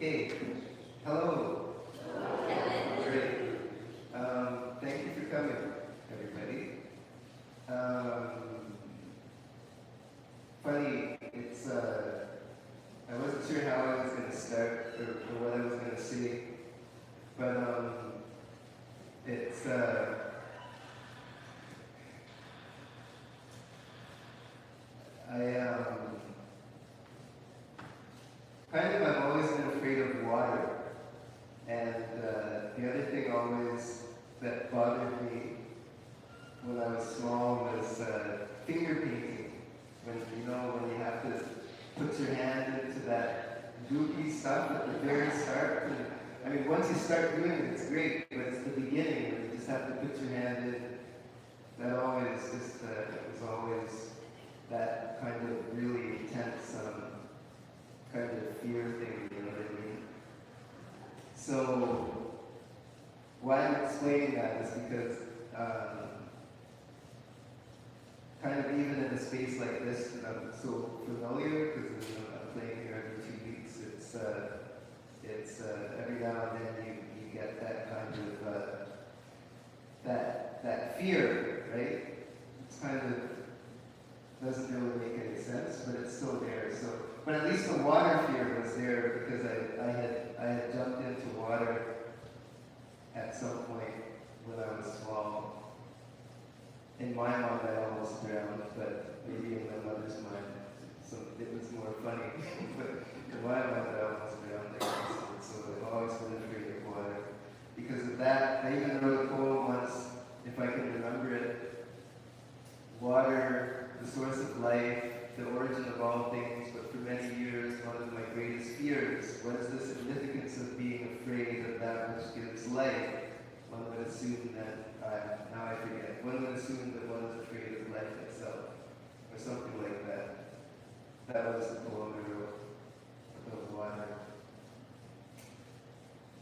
Okay. Hello. Great. Thank you for coming, everybody. Funny, I wasn't sure how I was going to start or what I was going to say, but it's, I've always been afraid of water. And the other thing always that bothered me when I was small was finger painting. When you have to put your hand into that goopy stuff at the very start. And, I mean, once you start doing it, it's great, but it's the beginning when you just have to put your hand in. That always just was always that kind of really intense kind of fear thing, you know what I mean? So, why I'm explaining that is because kind of even in a space like this that I'm so familiar, because I'm playing here every 2 weeks, it's every now and then you get that kind of that fear, right? It's kind of doesn't really make any sense, but it's still there. So, but at least the water fear was there because I had jumped into water at some point when I was small. In my mind, I almost drowned, but maybe in my mother's mind, so it was more funny. But in my mind, I almost drowned, I guess. So I've always been afraid of water. Because of that, I even wrote a poem once, if I can remember it. Water, the source of life, the origin of all things, but for many years, one of my greatest fears was the significance of being afraid of that which gives life. One would assume that, now I forget, one would assume that one is afraid of life itself, or something like that. That was the poem I wrote about water.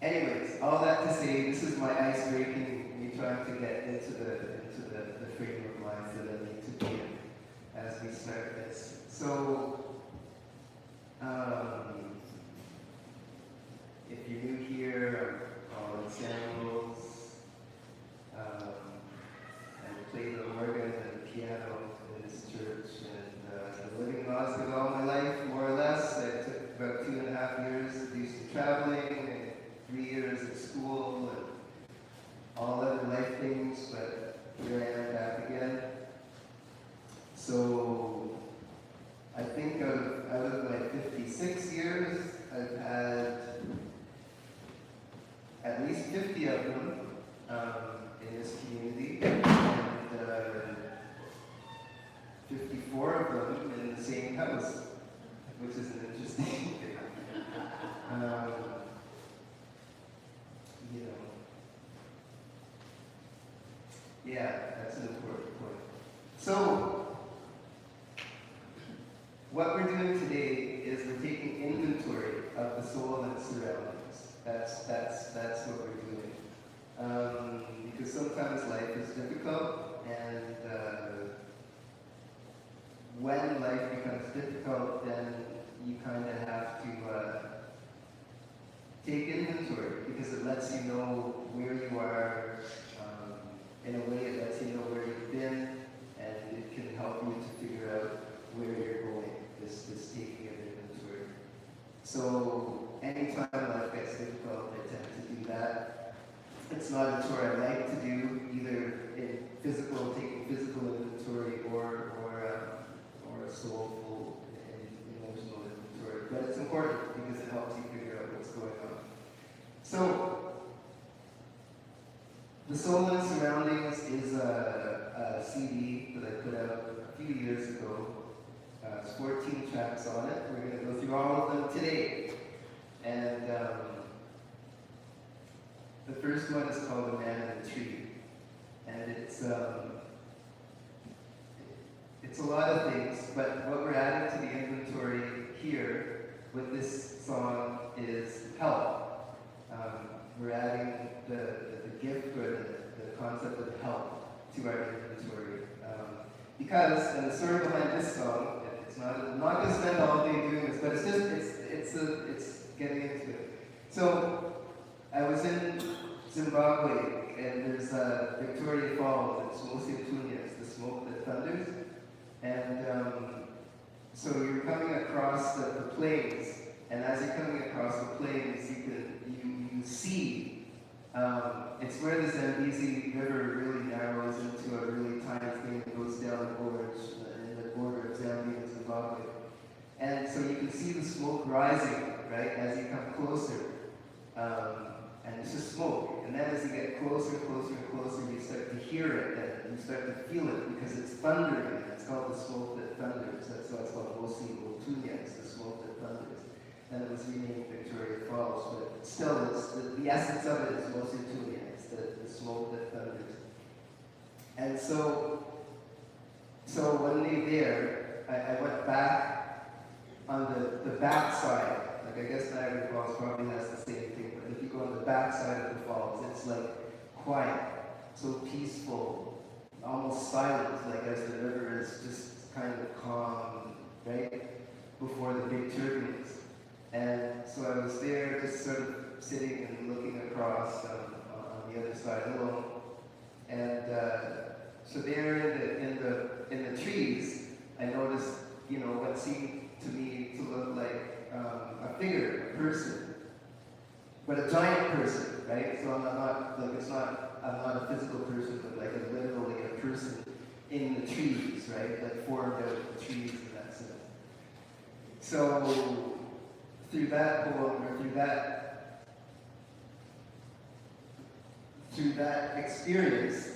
Anyways, all that to say, this is my ice breaking, me trying to get into the frame of mind that I need to be in as we start this. So, if you're new here, I'm Colin Samuels. I play the organ and the piano in this church, and I've been living in Oslo all my life, more or less. I took about 2.5 years to do some traveling, and 3 years at school, and all other life things, but here I am back again. So, I think out of my 56 years, I've had at least 50 of them in this community, and 54 of them in the same house, which is an interesting thing. Yeah, that's an important point. So, what we're doing today is we're taking inventory of the soul and its surroundings. That's what we're doing. Because sometimes life is difficult, and when life becomes difficult, then you kind of have to take inventory, because it lets you know where you are. In a way, it lets you know where you've been, and it can help you to figure out where you're going, this taking of inventory. So, anytime life gets difficult, I tend to do that. It's not a chore I like to do, either in taking physical inventory or a soulful and emotional inventory. But it's important because it helps you figure out what's going on. So, The Soul and Surroundings is a CD that I put out a few years ago. It's 14 tracks on it. We're going to go through all of them today. And the first one is called The Man in the Tree. And it's a lot of things, but what we're adding to the inventory here with this song is help. We're adding the gift or the concept of help to our inventory. Because, and the story behind this song, I'm not going to spend all day doing this, but it's getting into it. So I was in Zimbabwe, and there's Victoria Falls. It's mostly Tunya. It's the smoke that thunders. And so you're coming across the plains, and as you're coming across the plains, you see it's where the Zambezi River really narrows into a really tiny thing that goes down the gorge in the border of Zambia and Zimbabwe. And so you can see the smoke rising, right, as you come closer. And it's just smoke. And then as you get closer, closer, and closer, you start to hear it, and you start to feel it, because it's thundering, and it's called the smoke that thunders. That's why it's called Mosi Otunya, it's the smoke that thunders. And it was renamed Victoria Falls, but still, it's the essence of it is Mosi Otunya. It's the smoke that thunders. And so one day there, I went back on the back side. Like, I guess Niagara Falls probably has the same thing, but if you go on the back side of the falls, it's like quiet, so peaceful, almost silent, like as the river is just kind of calm, right, before the big turbulence. And so I was there just sort of sitting and looking across on the other side alone. And so there in the trees, I noticed, what seemed to me to look like a figure, a person, but a giant person, right? So I'm not a physical person, but like literally a person in the trees, right? Like formed out of the trees in that sense. So through that poem, or through that experience,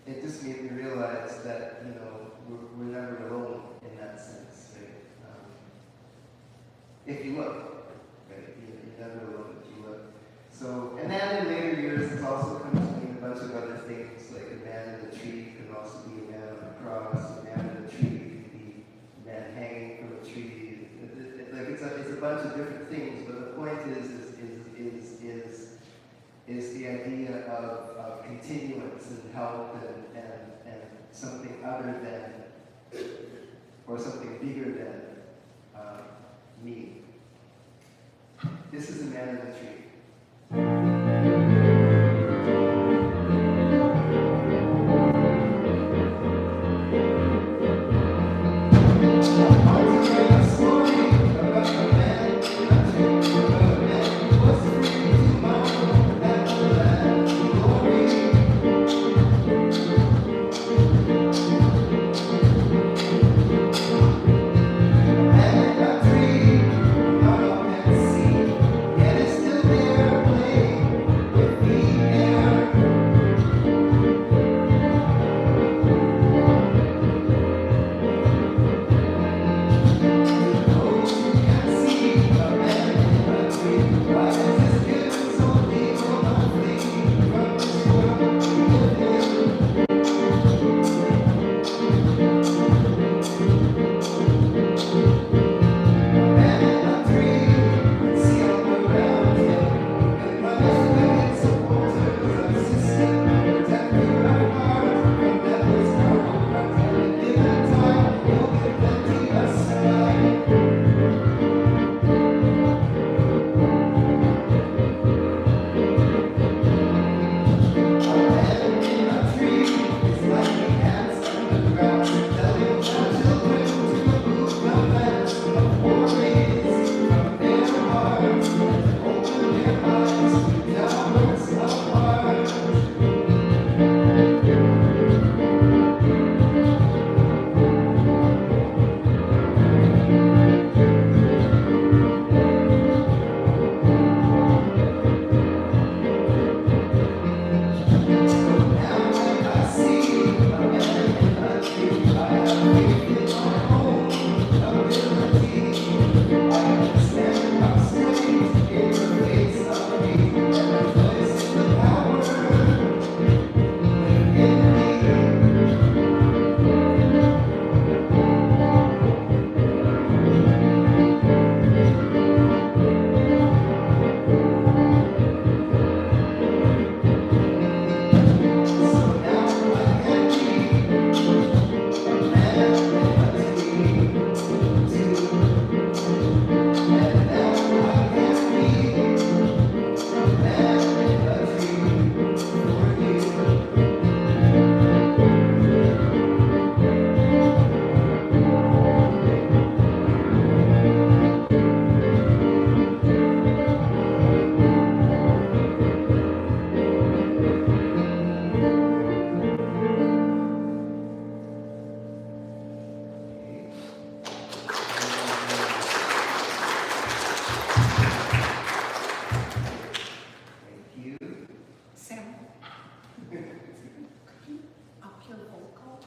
it just made me realize that, we're never alone in that sense, right? If you look, right? You're never alone if you look. So, and then in later years, it's also come to mean a bunch of other things, like a man in a tree can also be a man on a cross, a man in a tree can be a man hanging from a tree. It's a bunch of different things, but the point is the idea of continuance and help and something other than, or something bigger than me. This is a man in a tree. Still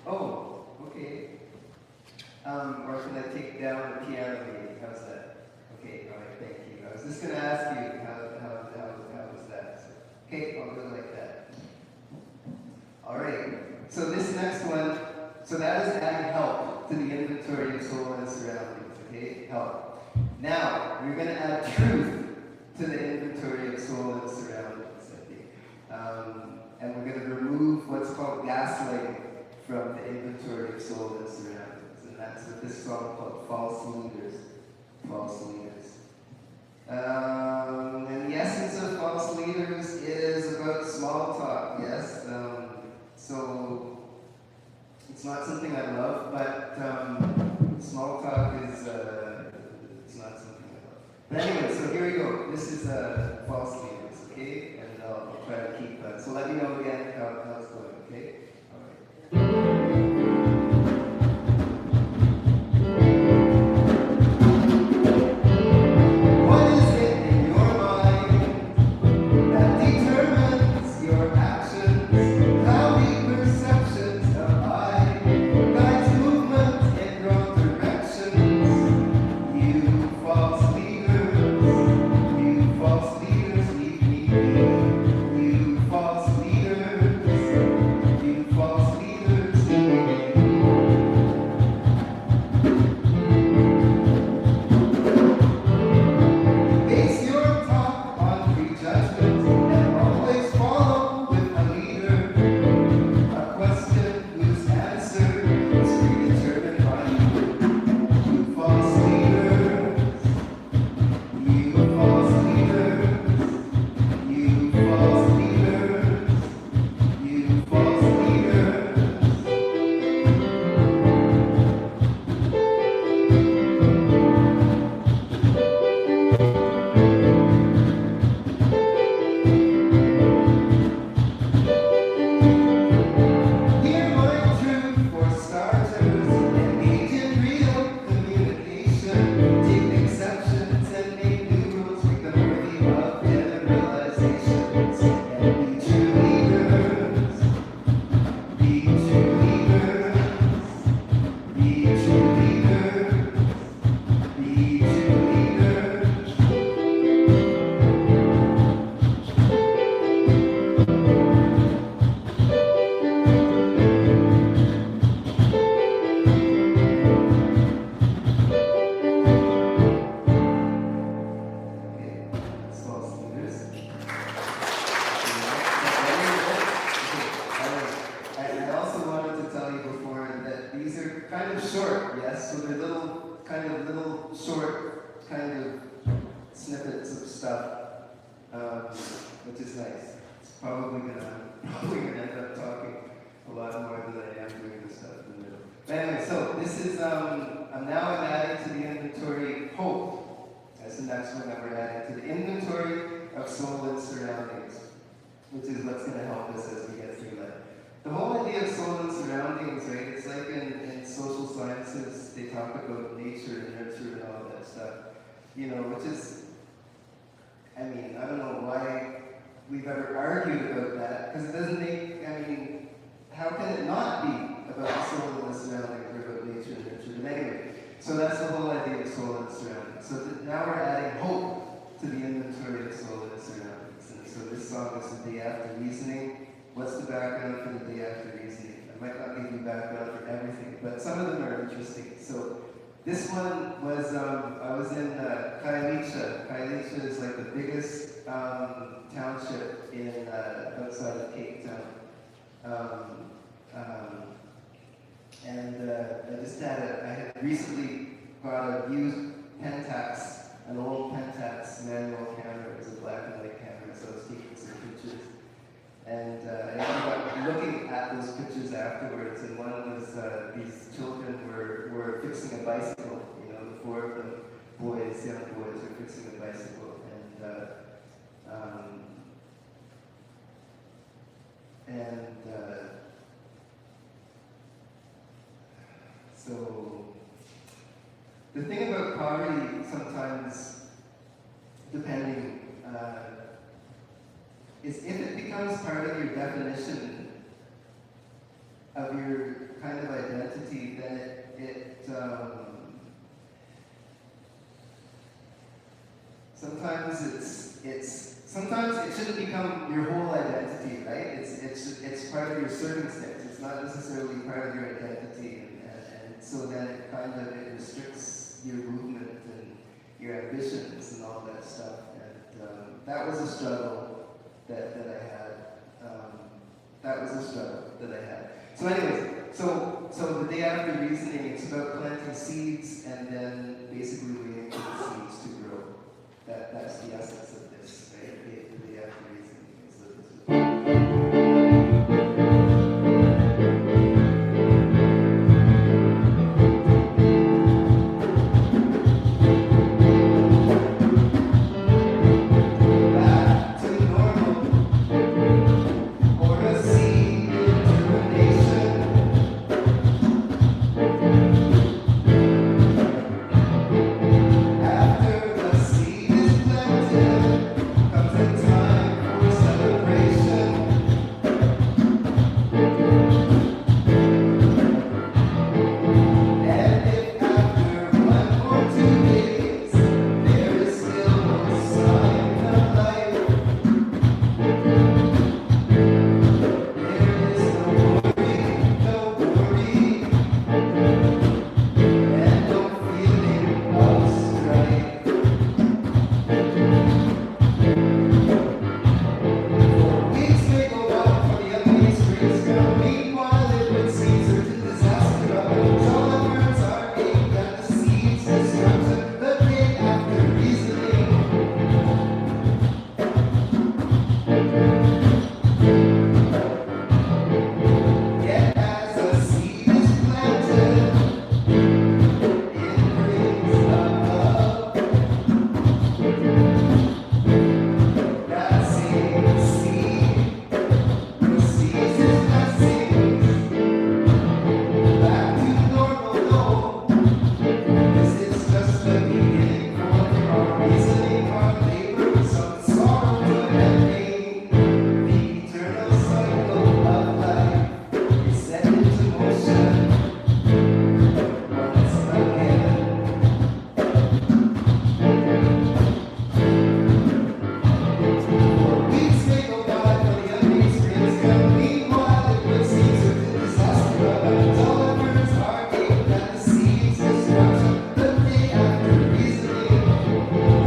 Oh, okay. Or can I take down the piano maybe? How's that? Okay, all right, thank you. I was just going to ask you, how was that? So, okay, I'll do it like that. All right, so this next one, so that is adding help to the inventory of soul and surroundings, okay? Help. Now, we're going to add truth to the inventory of soul and surroundings, I think. And we're going to remove what's called gaslighting from the inventory of soul and surroundings. And that's what this song called False Leaders. False Leaders. And the essence of false leaders is about small talk, yes? So it's not something I love, but small talk is it's not something I love. But anyway, so here we go. This is false leaders, okay? And I'll try to keep so let me know again how it's going, okay? All right. So the thing about poverty sometimes, depending, is if it becomes part of your definition of your kind of identity, then sometimes it shouldn't become your whole identity, right? It's part of your circumstance. It's not necessarily part of your identity, and so then it restricts your movement and your ambitions and all that stuff. And that was a struggle that I had. So anyways, so the day after reasoning, it's about planting seeds and then basically waiting for the seeds to grow. That's the essence of this, right? The day after reasoning is that this is. Back to normal, or a seed germination. After the seed is planted, comes a time for celebration. And if after 1 or 2 days there is still no sign of life, there is no worry, and no feeling of strife. For weeks may go by for the ugly springs come. Meanwhile, liquid seeds are to disaster. All the words are aimed at the seeds' destruction. The day after reasoning. Yet as a seed is planted, it brings love. That same seed receives its blessings. Back to normal, no. This is just the beginning for our reasoning, our labor, some sorrow to ending. The eternal cycle of life is set into motion once again. For weeks may go by for the ugly springs come. Meanwhile, liquid seeds are to disaster. All the words are aimed at the seeds' destruction. The day after reasoning.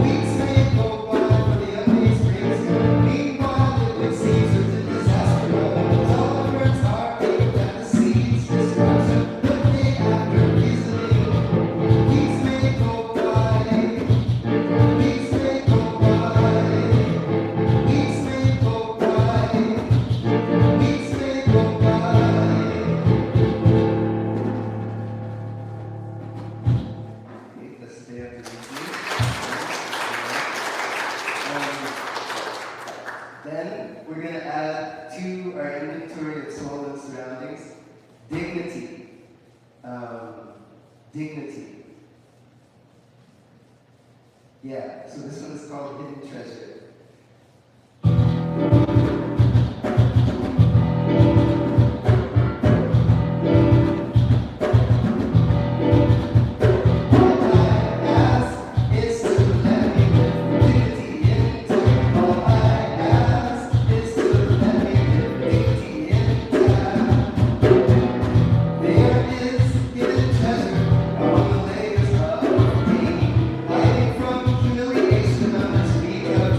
Weeks may go by for the ugly springs come. Meanwhile, liquid seeds are to disaster. All the words are aimed at the seeds' destruction. The day after reasoning. Weeks may go by. Weeks may go by. Weeks may go by. Weeks may go by. Okay, that's the day after reasoning. Then we're going to add to our inventory of soul and surroundings dignity. Dignity. Yeah, so this one is called hidden treasure. Humiliation, I'm to speak of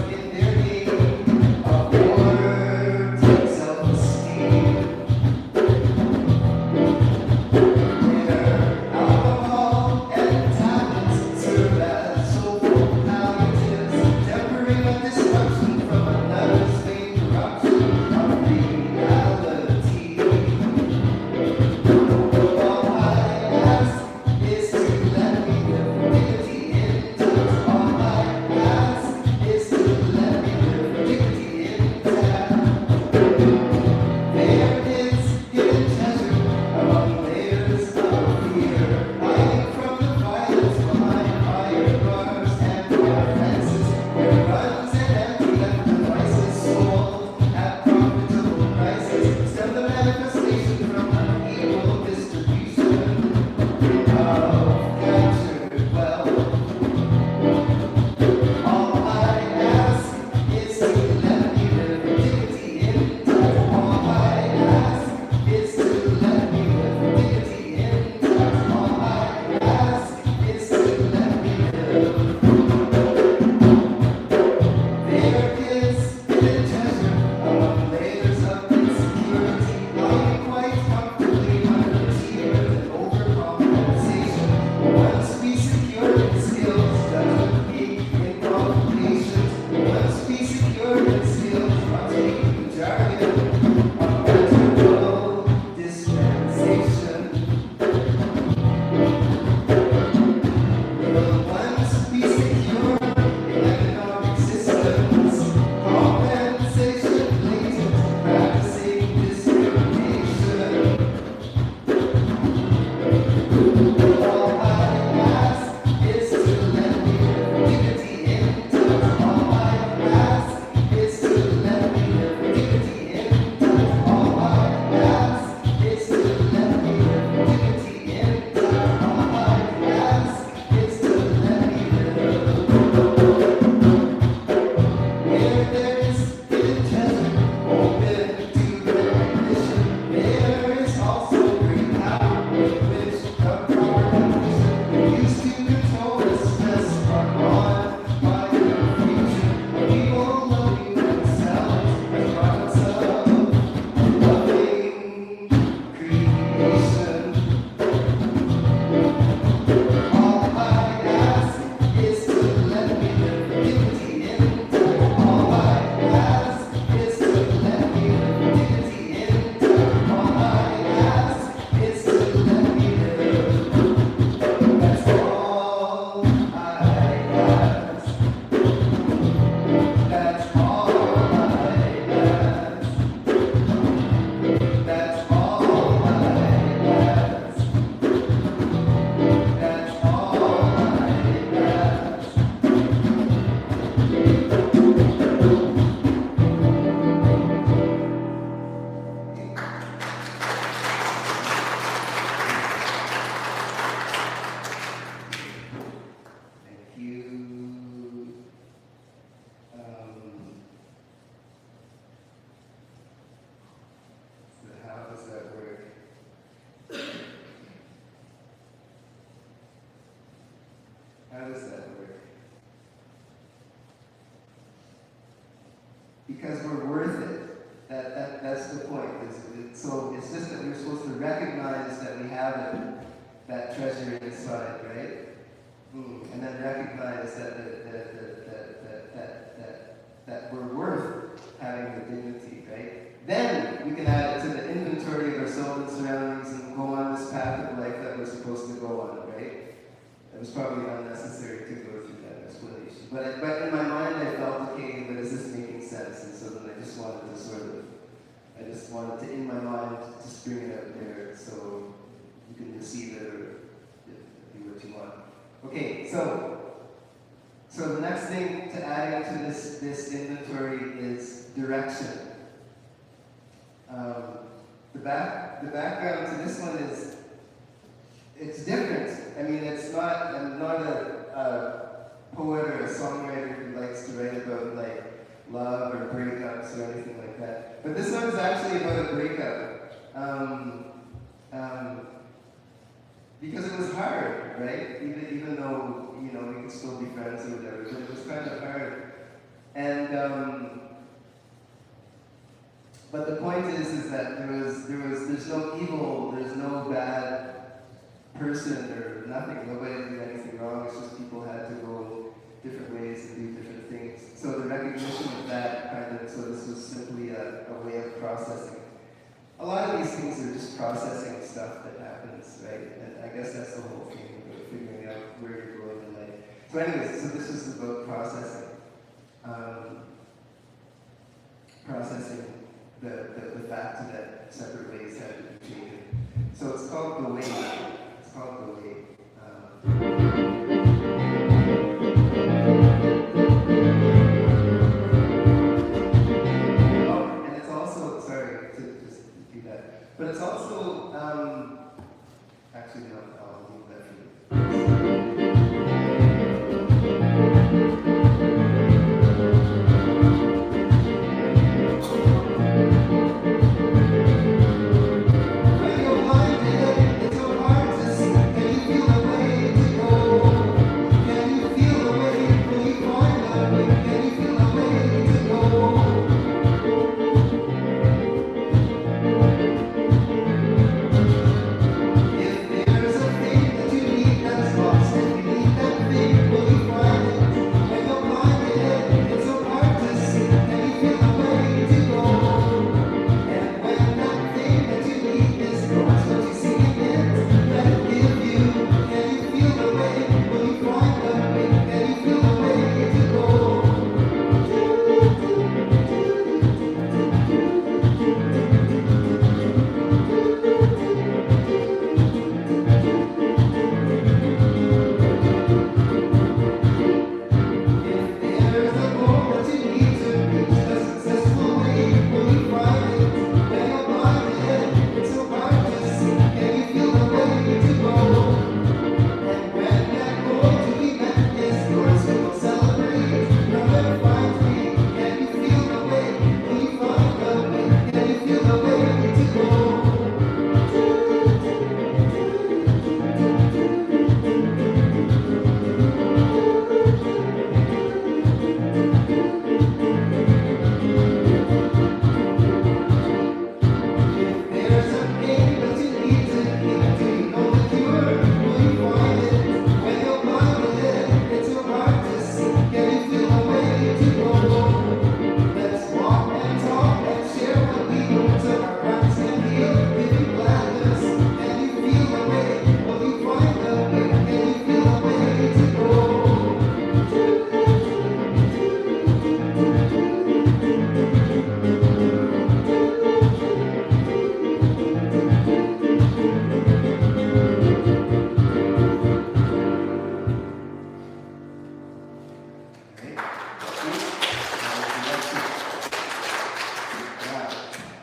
because we're worth it. That's the point. So it's just that we're supposed to recognize that we have it, that treasure inside, right? And then recognize that we're worth having the dignity, right? Then we can add it to the inventory of our soul and surroundings and go on this path of life that we're supposed to go on, right? It was probably unnecessary to go through that explanation. But in my mind I felt, okay, but is this making sense? And so then I just wanted to, in my mind, just bring it out there so you can receive it or do what you want. Okay, so the next thing to add into this inventory is direction. The background to this one is, it's different. I mean, I'm not a poet or a songwriter who likes to write about like love or breakups or anything like that. But this one is actually about a breakup. Because it was hard, right? Even though, we could still be friends or whatever, but it was kind of hard. And but the point is that there's no evil, there's no bad person or nothing. Nobody did anything wrong. It's just people had to go different ways and do different things. So the recognition of that so this was simply a way of processing. A lot of these things are just processing stuff that happens, right? And I guess that's the whole thing, about figuring out where you're going in life. So anyways, so this is about processing. Processing the fact that separate ways have to be taken. So it's called the way. It's called the way. Oh, and it's also, sorry to just do that, but it's also, actually no, I'll leave that for you.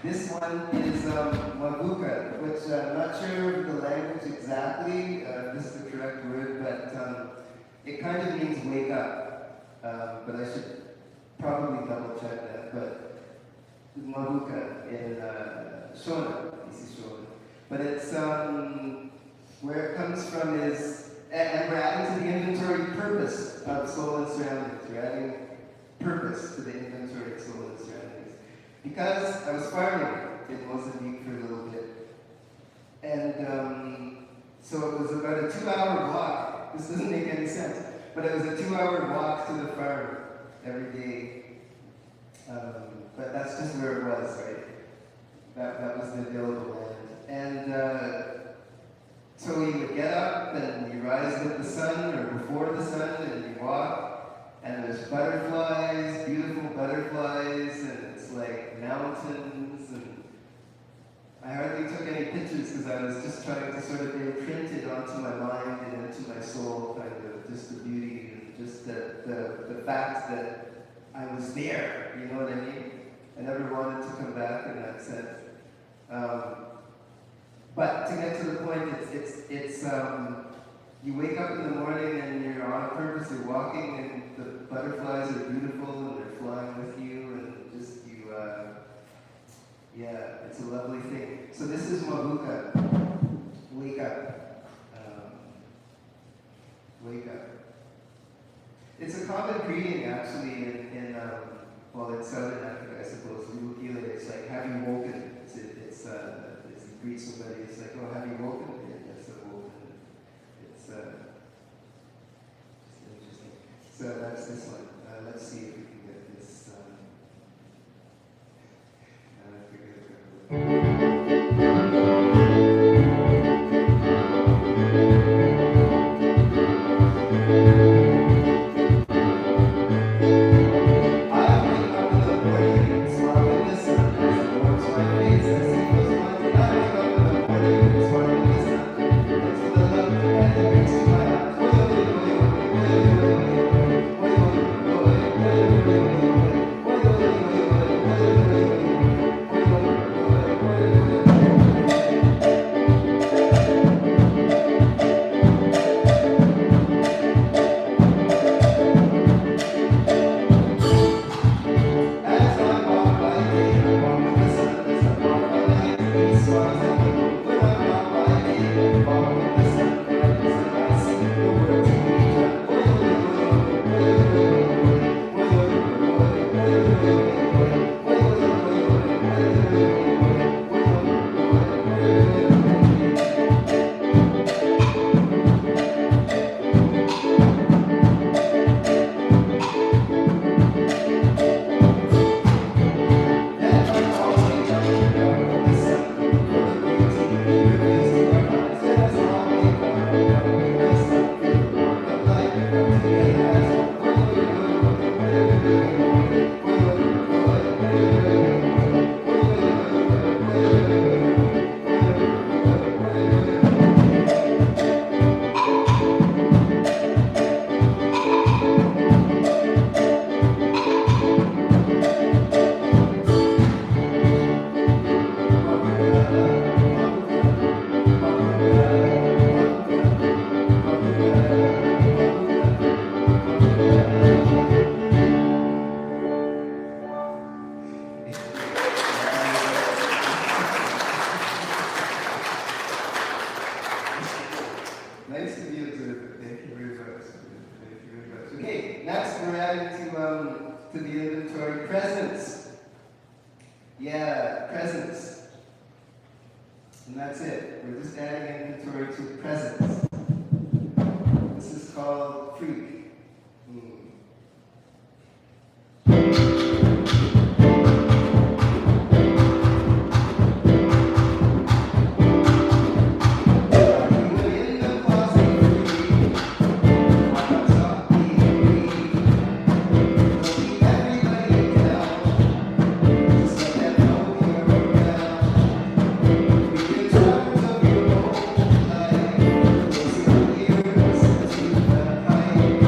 This one is Mabuka, which I'm not sure of the language exactly, this is the correct word, but it kind of means wake up. But I should probably double check that. But Mabuka in Shona, this is Shona. But it's, where it comes from is, and we're adding to the inventory purpose of soul and surroundings. We're adding purpose to the inventory of soul and surroundings. Because I was farming in Mozambique for a little bit, and so it was about a 2-hour walk. This doesn't make any sense, but it was a 2-hour walk to the farm every day. But that's just where it was, right? That was the available land. And so you would get up and you rise with the sun or before the sun and you walk, and there's butterflies, beautiful butterflies, and it's like mountains, and I hardly took any pictures because I was just trying to sort of imprint it onto my mind and into my soul, kind of just the beauty and just the fact that I was there, you know what I mean? I never wanted to come back in that sense. But to get to the point, it's you wake up in the morning and you're on purpose, you're walking and the butterflies are beautiful and they're flying with you and just yeah, it's a lovely thing. So this is Mabuka, wake up, wake up. It's a common greeting actually in well, in Southern Africa, I suppose. It's like, have you woken? It's you greet somebody, it's like, oh, have you woken? Yeah, yes, I've woken. It's interesting. So that's this one. Let's see if we can get this. I forget. To the inventory, presence. Yeah, presence. And that's it. We're just adding inventory to presence. This is called freak. Bye.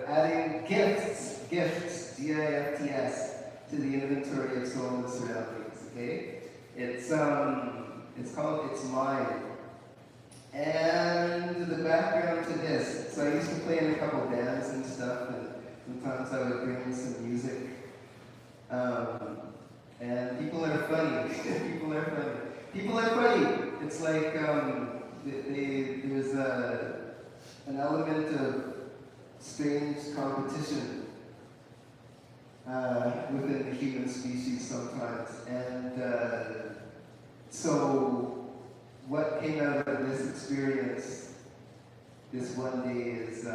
adding gifts, G-I-F-T-S, to the inventory of soul and surroundings, okay? It's called It's Mine. And the background to this, so I used to play in a couple bands and stuff, and sometimes I would bring some music. And people are funny. People are funny. People are funny. It's like there's an element of strange competition within the human species sometimes. And so what came out of this experience this one day is,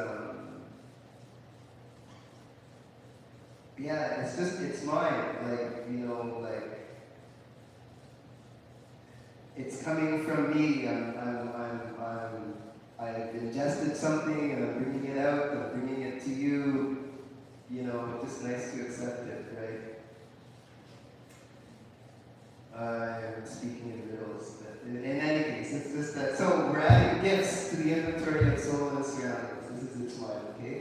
yeah, it's mine. Like, you know, like, it's coming from me. I've ingested something and I'm bringing it out, I'm bringing it to you. You know, it's just nice to accept it, right? I'm speaking in riddles, but in any case, it's just that. So we're adding gifts to the inventory of soul and surroundings. This is It's Mine, okay?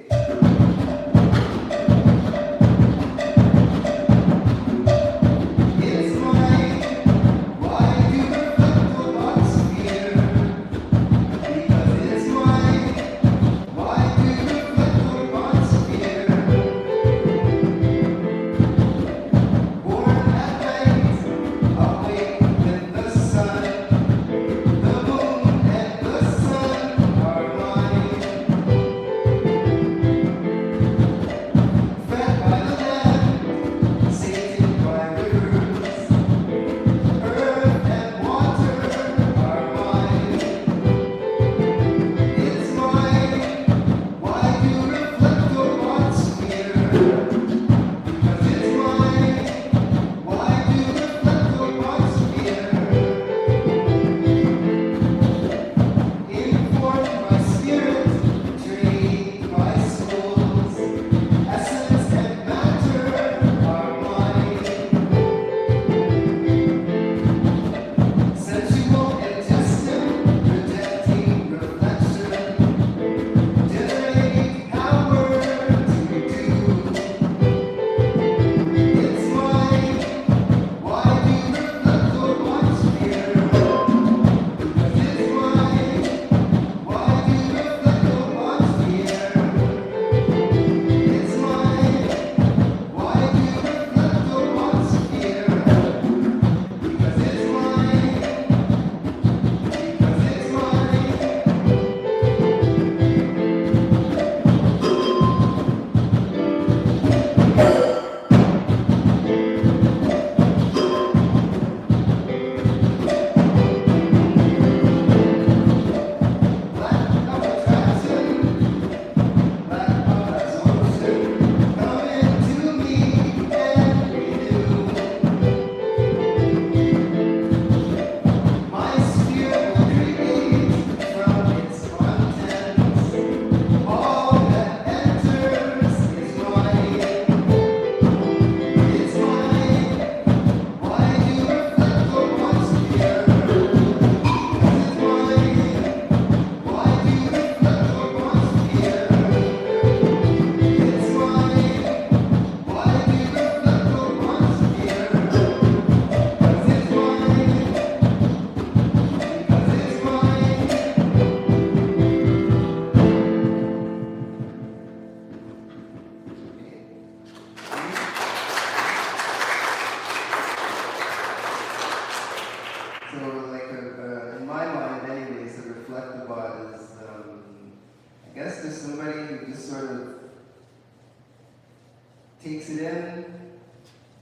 Takes it in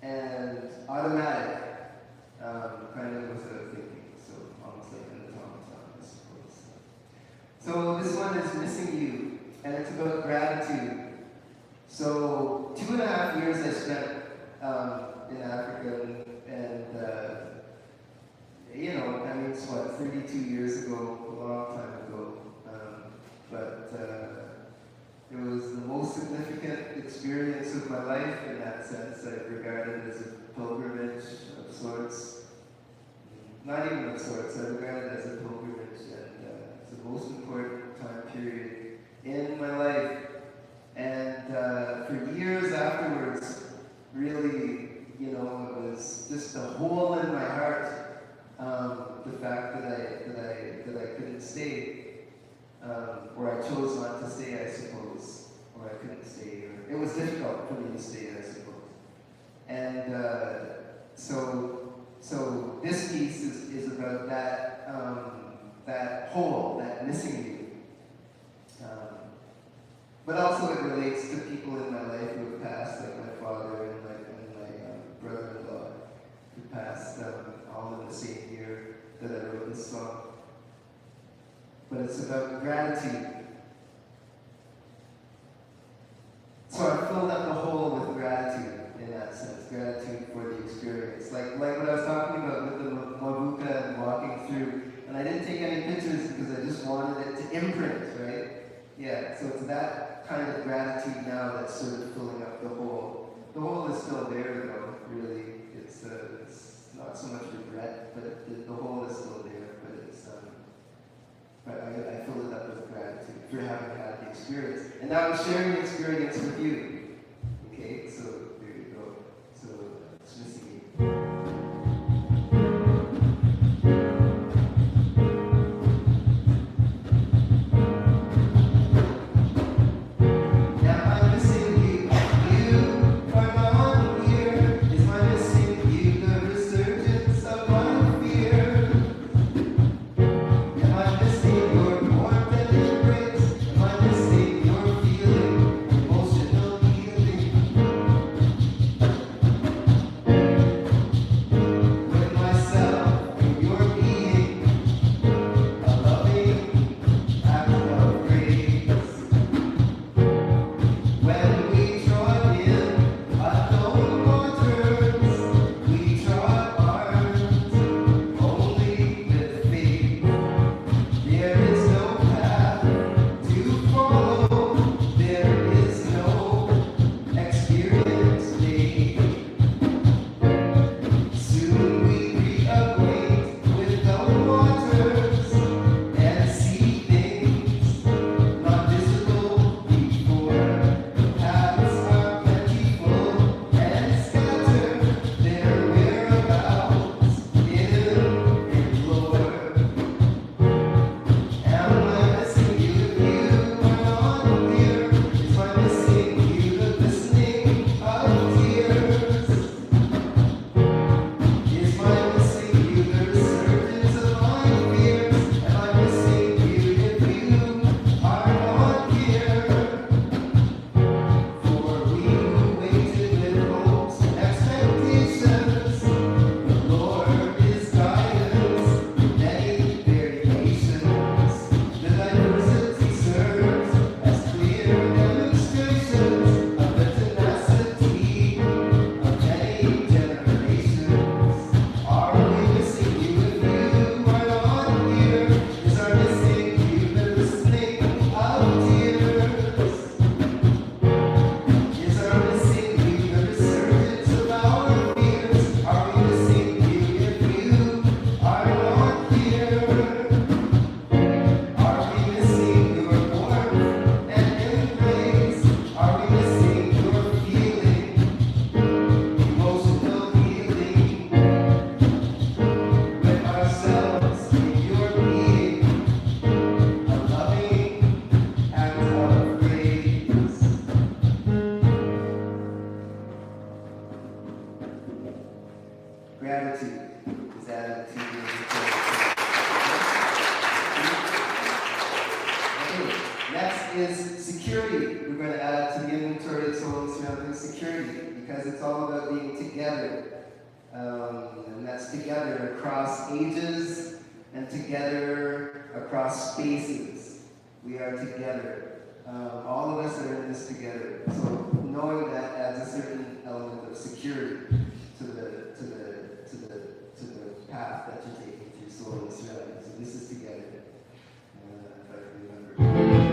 and automatic, kind of without thinking, so almost like an automaton, I suppose. So this one is Missing You, and it's about gratitude. So 2.5 years I spent in Africa, and you know, I mean, it's what, 32 years ago, a long time ago, but it was the most significant experience of my life in that sense. I regard it as a pilgrimage of sorts. Not even of sorts, I regard it as a pilgrimage, and it's the most important time period in my life. or I chose not to stay, I suppose, or I couldn't stay, or it was difficult for me to stay, I suppose. And so this piece is about that, that hole, that missing you. But also it relates to people in my life who have passed, like my father and my brother-in-law, who passed all in the same year that I wrote this song. But it's about gratitude. So I filled up the hole with gratitude in that sense, gratitude for the experience. Like what I was talking about with the mavuka and walking through, and I didn't take any pictures because I just wanted it to imprint, right? Yeah, so it's that kind of gratitude now that's sort of filling up the hole. The hole is still there though, really. It's not so much regret, but the hole is still there, but I fill it up with gratitude for having had the experience. And now I'm sharing the experience with you. Okay, so there you go. So it's missing you. Gratitude is added to the okay, next is security. We're going to add to the inventory of soul and surrounding security because it's all about being together. And that's together across ages and together across spaces. We are together. All of us are in this together. So knowing that adds a certain element of security to the path that you're taking through soul and surroundings. So this is together. If I remember.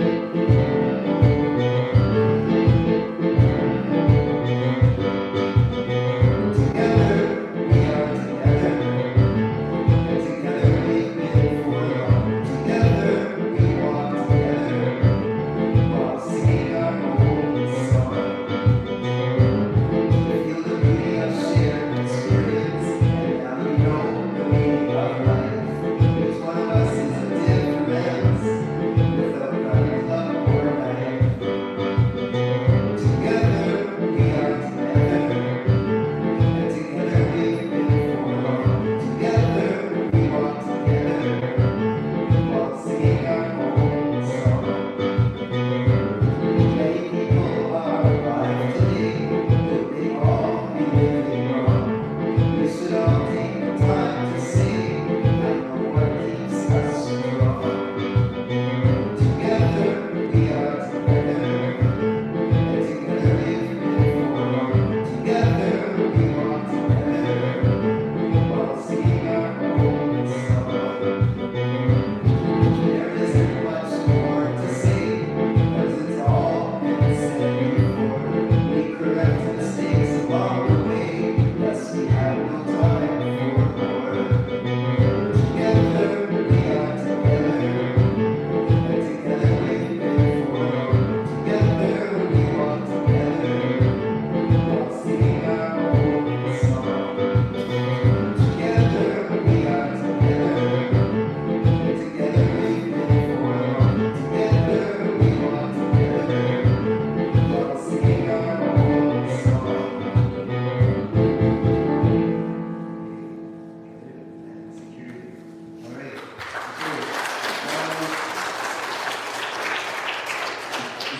With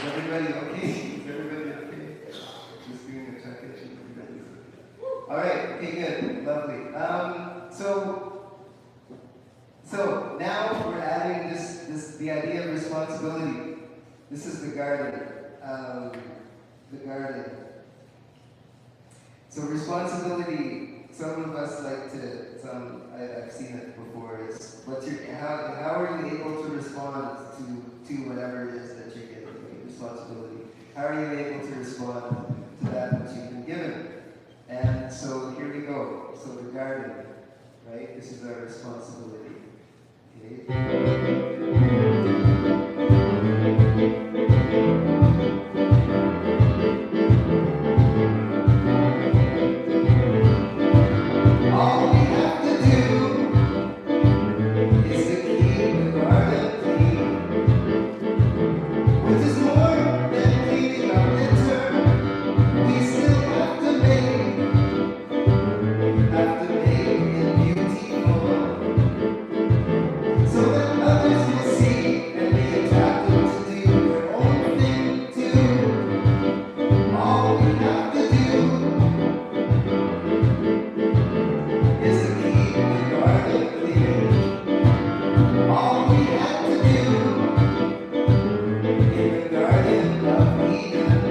everybody okay? Is everybody okay? Just doing a check-in. Everybody's okay. All right. Okay. Good. Lovely. So now we're adding the idea of responsibility. This is the garden. The garden. So responsibility. Some of us like to. I've seen it before. It's how are you able to respond to whatever it is that you're given? Responsibility. How are you able to respond to that which you've been given? And so here we go. So the garden, right? This is our responsibility. Okay. All we have to do is to keep the garden clean, which is more than cleaning our litter. We still have to make it beautiful, so that others will see and be attracted to do their own thing too. All we have to do is to keep the garden clean. All we have to do in the Garden of Eden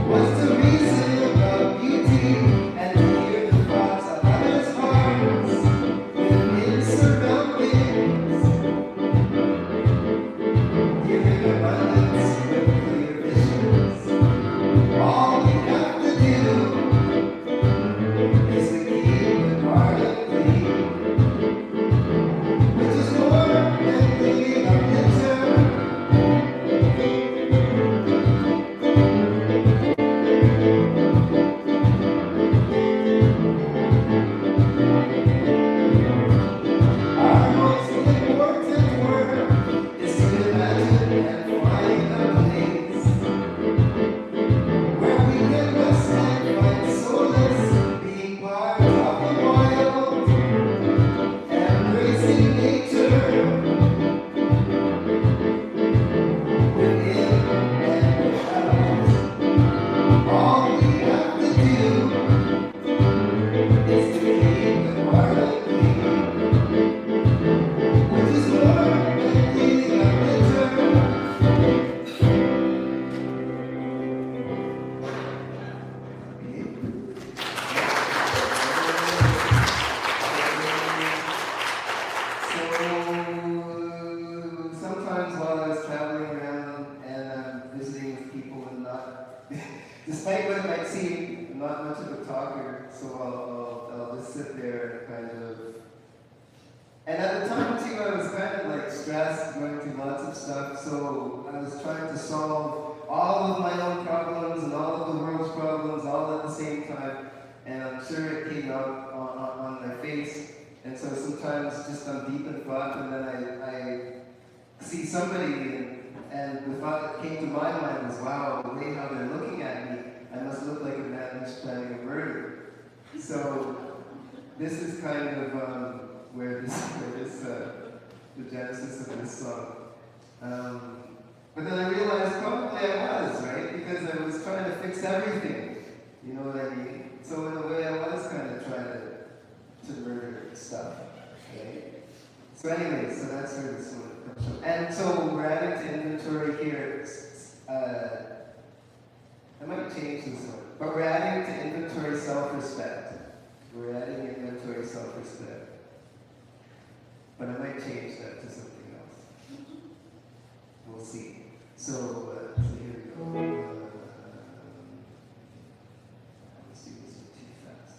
was to reason about beauty and to hear the thoughts of others' hearts within surroundings. Giving abundance with clear visions. All we have to do is to keep the garden clean, which is more than cleaning our litter. Our most important work is to imagine and find a place where we can rest and find solace, being part of the wild, embracing nature within and without. All we have to do is to keep the garden clean, which is more than cleaning our litter. So sometimes while I was traveling around and visiting with people and not, despite what it might seem, I'm not much of a talker, so I'll just sit there and kind of. And at the time too, I was kind of like stressed, going through lots of stuff, so I was trying to solve all of my own problems and all of the world's problems all at the same time, and I'm sure it came out on my face. And so sometimes just I'm deep in thought, and then I see somebody, and the thought that came to my mind was, wow, the way how they're looking at me, I must look like a man who's planning a murder. So this is kind of where the genesis of this song. But then I realized probably I was, right? Because I was trying to fix everything. You know what I mean? So in a way I was kind of trying to murder stuff. Okay? So anyway, so that's where this one comes from. And so we're adding to inventory here. I might change this one. But we're adding to inventory self-respect. We're adding inventory self-respect. But I might change that to something else. We'll see. So here we go. Let's do this one too fast.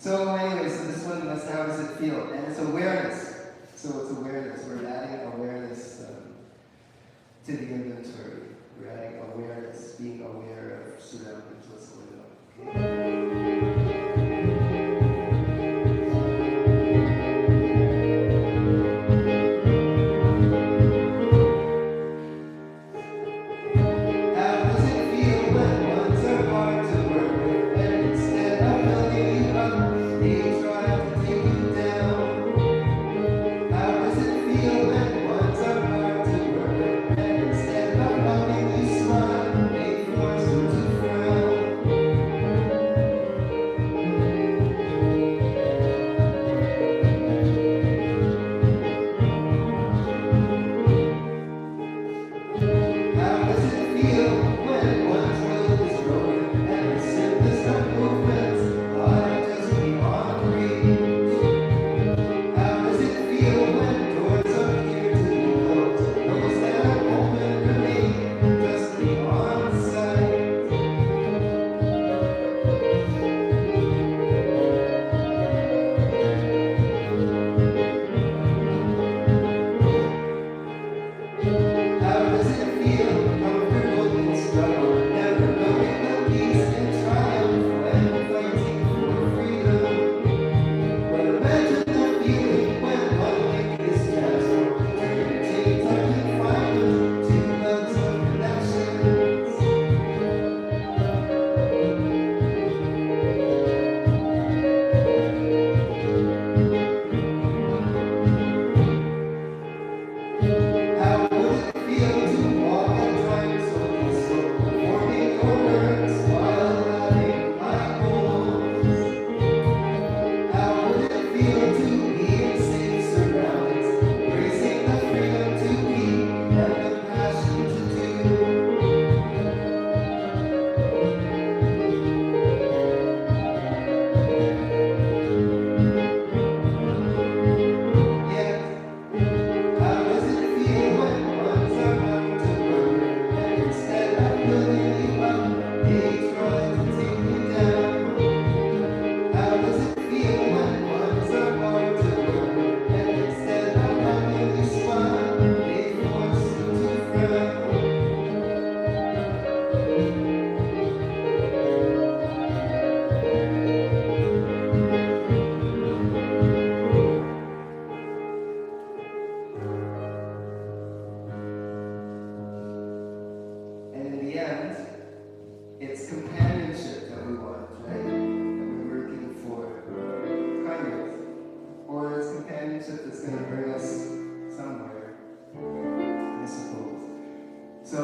So anyway, so this one, that's how does it feel? And it's awareness. So it's awareness. We're adding awareness to the inventory. We're adding awareness, being aware of surroundings, what's going on. How does it feel when ones are hard to work with, and instead of building you up, they try to take you down? How does it feel when ones are hard to work with, and instead of helping you smile, they force you to frown? How does it feel when one's will is broken, and the simplest of movements are just beyond reach? How does it feel when doors appear to be closed, those that are open remain just beyond sight? How does it feel, comfortable in struggle, never knowing the peace and triumph when fighting for freedom? But imagine the feeling when one link is transformed, turning chains of confinement to loves of connections. How would it feel to walk and drive so slow, forming your words while having high goals? How would it feel to be in safe surroundings, embracing the freedom to be and the passion to do? Yet, how does it feel when ones are hard to work with, and instead of building you up, they try to take you down? How does it feel when ones are hard to work with, and instead of helping you smile, they force you to frown? And in the end, it's companionship that we want, right? That we're working for. Kind of. Or it's companionship that's going to bring us somewhere, I suppose. So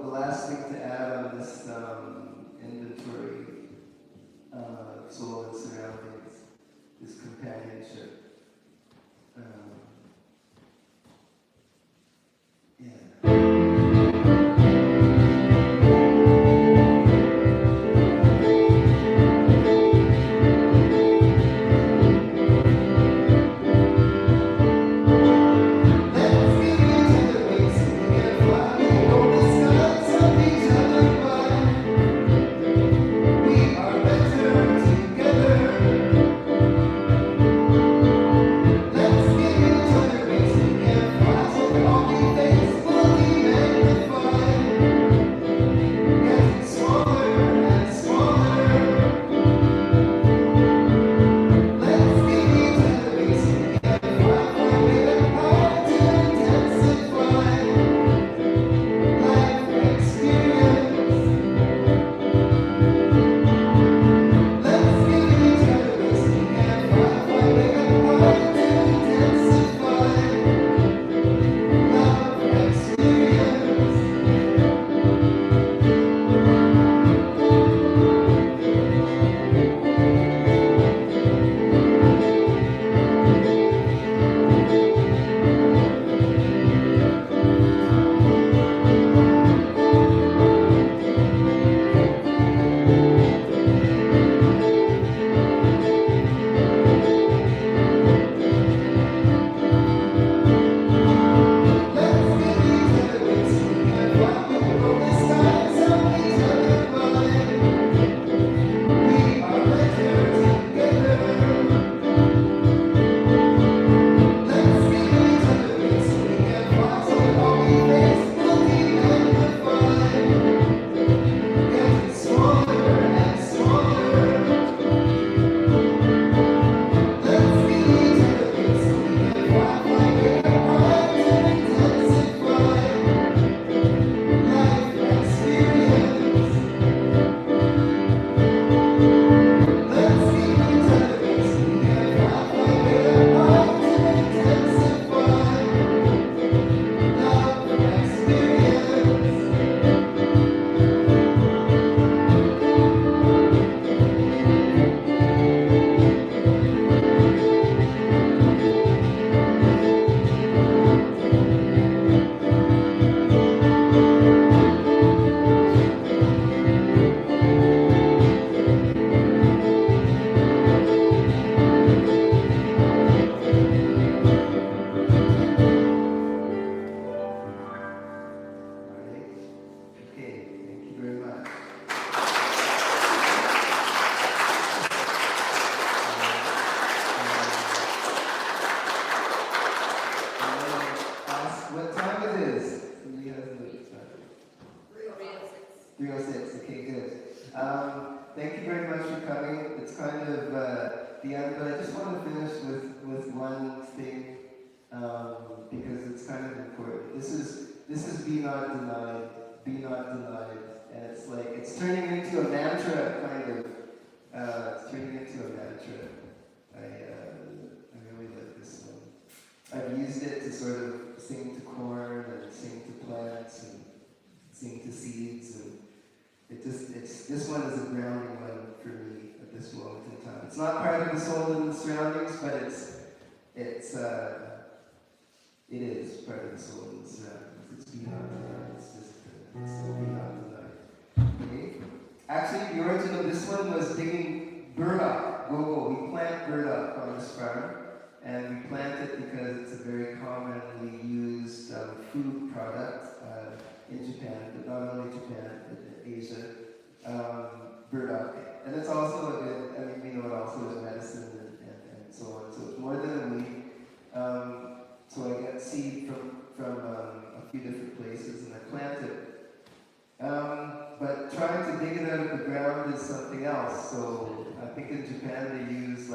the last thing to add on this inventory of soul and surroundings is companionship. Yeah. Let's give each other wings so we can fly. Hold the skies of each other by. We are better together. Let's give each the end, but I just want to finish with one thing because it's kind of important. This is be not denied, be not denied, and it's like it's turning into a mantra kind of. It's turning into a mantra. I really like this one. I've used it to sort of sing to corn and sing to plants and sing to seeds, and this one is a grounding one for me at this moment in time. It's not part of the soul and the surroundings, but it is part of the soul and the surroundings. It's be not denied. It's just it's be not denied. Okay. Actually, the origin of this one was digging burdock. Go. We plant burdock on this farm. And we plant it because it's a very commonly used food product in Japan, but not only Japan, but in Asia. Burdock. And it's also a good, we know it also is medicine and so on. So it's more than a weed. So I get seed from a few different places and I plant it. But trying to dig it out of the ground is something else. So I think in Japan they use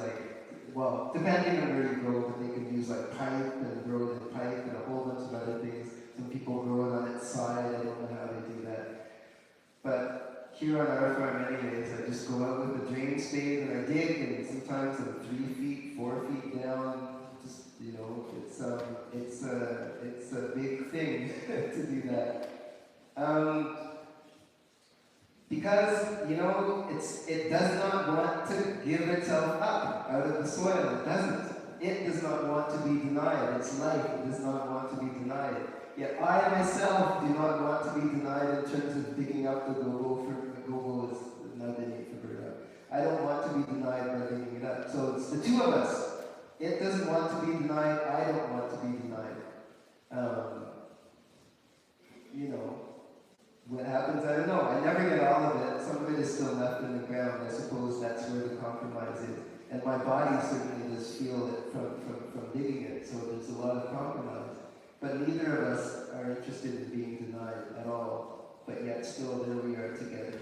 depending on where you grow, but they can use pipe and grow it in pipe and a whole bunch of other things. Some people grow it on its side, I don't know how they do that. But here on our farm anyways, I just go out with a drain spade and I dig, and sometimes I'm 3 feet, 4 feet down. Just, it's a big thing to do that. Because, it does not want to give itself up out of the soil. It doesn't. It does not want to be denied. Its life, it does not want to be denied. Yet I myself do not want to be denied in terms of digging up the gogo is another name for burdock. I don't want to be denied by digging it up. So it's the two of us. It doesn't want to be denied. I don't want to be denied. What happens, I don't know. I never get all of it. Some of it is still left in the ground. I suppose that's where the compromise is. And my body certainly does feel it from digging it, so there's a lot of compromise. But neither of us are interested in being denied at all. But yet still there we are together,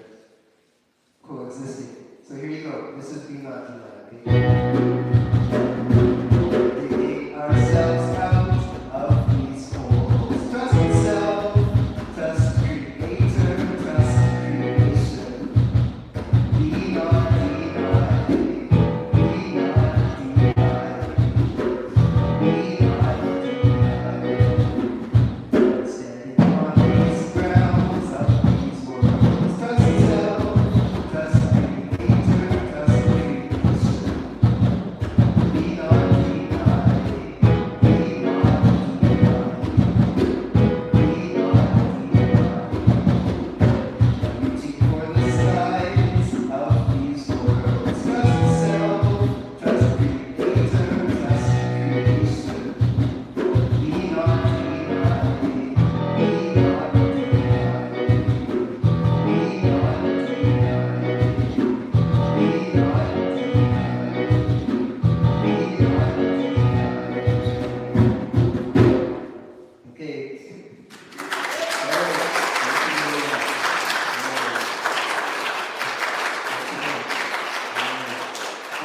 coexisting. So here you go. This is be not denied. Digging ourselves out of these holes. Trust yourself. Trust Creator, trust creation. Be not denied. Be not denied. Be not denied. Standing on these grounds of these worlds. Trust yourself. Trust Creator, trust creation. Be not denied. Be not denied. Be not denied. Reaching for the skies of these worlds. Trust yourself, trust Creator, trust creation. Be not denied, be not denied, be not denied, be not denied, be not denied. Okay.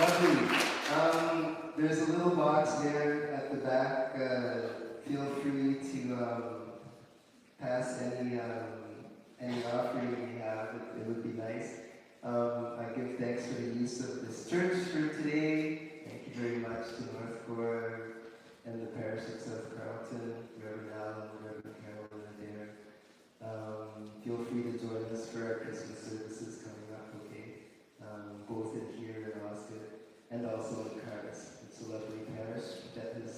Lovely. There's a little box there at the back. Feel free to pass any offering we have. It would be nice. I give thanks for the use of this church for today. Thank you very much to North Gore and the parish of South Carlton, Reverend Allen, Reverend Carol, and there. Feel free to join us for our Christmas services coming up, okay? Both in here in Osgood and also in Cards. It's a lovely parish that has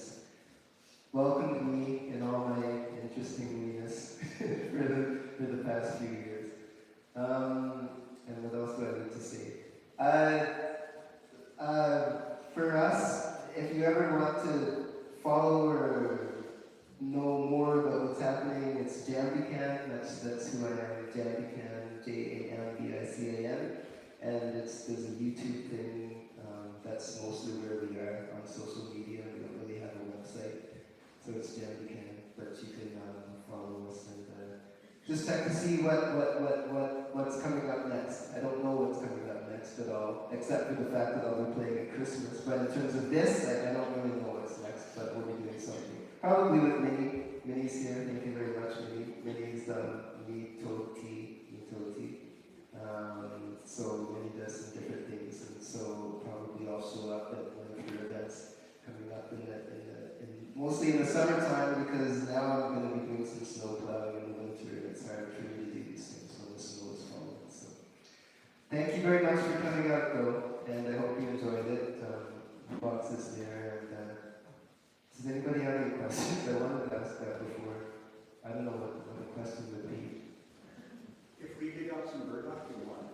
welcomed me in all my interestingness for the past few years. And what else do I need to say? For us, if you ever want to follow or know more about what's happening, it's jambican. That's who I am. Jambican, Jambican, and there's a YouTube thing. That's mostly where we are on social media. We don't really have a website, so it's jambican. But you can follow us and just check to see what's coming up next. I don't know what's coming up next. next at all, except for the fact that I'll be playing at Christmas. But in terms of this, I don't really know what's next, but we'll be doing something. Probably with Minnie. Minnie's here. Thank you very much, Minnie. Minnie's Me Toti. So Minnie does some different things, and so probably also up at one of your events coming up mostly in the summertime, because now I'm going to be doing some snow plowing in the winter, and it's hard for me to do these things when the snow is falling. So thank you very much for coming out, though, and I hope you enjoyed it. The box is there, and does anybody have any questions? I wanted to ask that before. I don't know what the question would be. If we dig up some burdock, you want?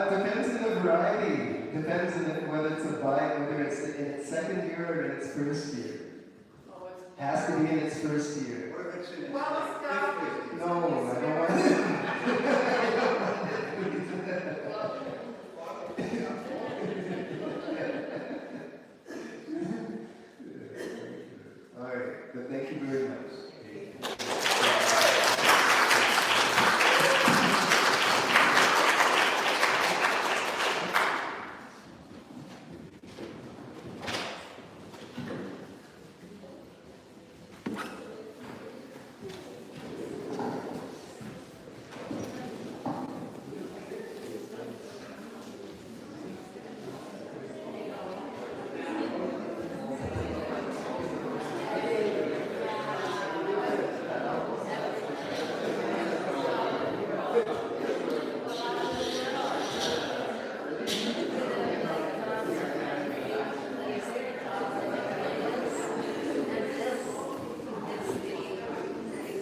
Depends on the variety. Depends on whether it's a vine, whether it's in its second year or in its first year. Oh, it's Has to be in its first year. What if it's in its Well, like, it's got- fifth year? No, I don't want All right, but thank you very much.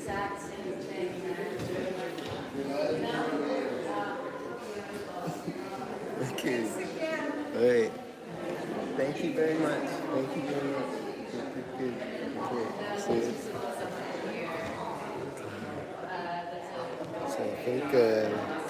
exact same thing. Okay. All right. Thank you very much. Thank you very much. Good. Okay. So I think.